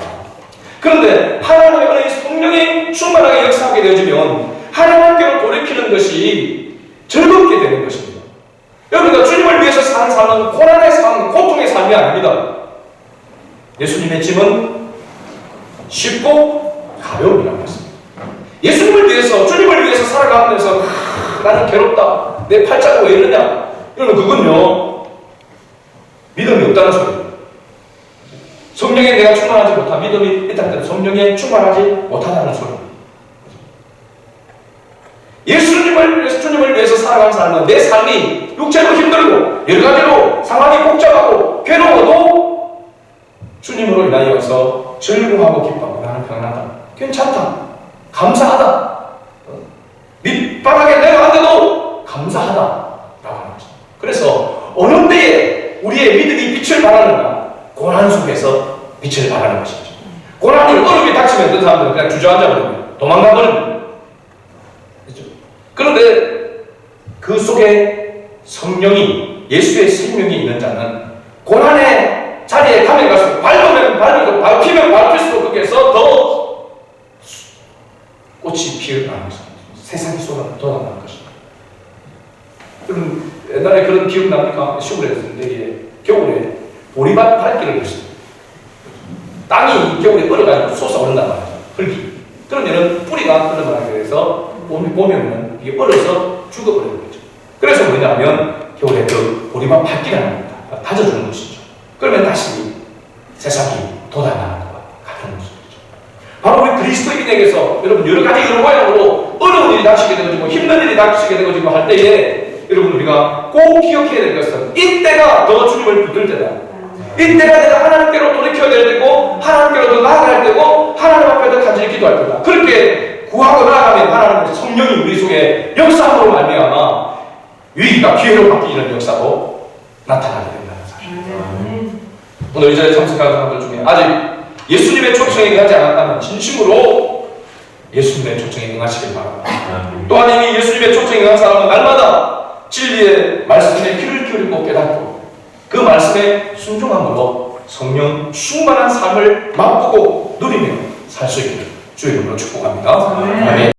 그런데 하나님의 은혜의 성령이 충만하게 역사하게 되어지면 하나님께로 돌이키는 것이 즐겁게 되는 것입니다. 여러분과 주님을 위해서 사는 삶은 고난의 삶, 고통의 삶이 아닙니다. 예수님의 짐은 쉽고 가벼움이라고 했습니다. 예수님을 위해서, 주님을 위해서 살아가면서 나는 괴롭다, 내 팔자가 왜 이러냐, 여러분 그건요 믿음이 없다는 소리예요. 성령에 내가 충만하지 못한 믿음이 있다는 뜻은 성령에 충만하지 못하다는 소리입니다. 예수님을 위해서, 주님을 위해서 살아가는 삶은 내 삶이 육체로 힘들고 여러 가지로 상황이 복잡하고 괴로워도 주님으로 인하여서 즐거워하고 기뻐하고 나는 평안하다, 괜찮다, 감사하다, 밑바닥에 내려간데도 감사하다 라고 하는 거죠. 그래서 어느 때에 우리의 믿음이 빛을 발하는가? 고난 속에서 빛을 발하는 것이죠. 고난이 어려움이 닥치면 어떤 사람들은 그냥 주저앉아 버립니다. 도망가 버립니다. 그렇죠? 그런데 그 속에 성령이, 예수의 생명이 있는 자는 고난의 자리에 가면 갈수록 밟으면 밟을수록, 밟히면 밟힐수록 거기에서 더 꽃이 피어나는 것입니다. 세상이 쏟아나는 것입니다. 그럼 옛날에 그런 기억납니까? 시골에 있었는데 겨울에 보리밭 밟기를 했습니다. 땅이 겨울에 얼어가지고 솟아오른단 말이죠. 흙이. 그러면은 뿌리가 얼어나게 돼서 보면은 이게 얼어서 죽어버리는 거죠. 그래서 뭐냐면 겨울에 그 보리밭 밟기라는 겁니다. 다져주는 것이죠. 그러면 다시 세상이 돋아나는 것과 같은 모습이죠. 바로 우리 그리스도인에게서 여러분 여러 가지 여러 모양으로 어려운 일이 닥치게 되어지고 힘든 일이 닥치게 되어지고 할 때에 여러분 우리가 꼭 기억해야 될 것은 이때가 더 주님을 붙들 때다. 이때가 내가 하나님께로 돌이켜야 될 때고 하나님께로 더 나아갈 때고 하나님 앞에 더 간절히 기도할 때다. 그렇게 구하고 나아가면 하나님의 성령이 우리 속에 역사함으로 말미암아 위기가 기회로 바뀌는 역사로 나타나게 된다는 사실. 오늘 이 자리에 참석하는 사람들 중에 아직 예수님의 초청에 응하지 않았다면 진심으로 예수님의 초청에 응하시길 바랍니다. 또한 이미 예수님의 초청에 응한 사람은 날마다 진리의 말씀에 귀를 기울이고 깨닫고 그 말씀에 순종함으로 성령 충만한 삶을 맛보고 누리며 살 수 있기를 주의 이름으로 축복합니다. 아멘.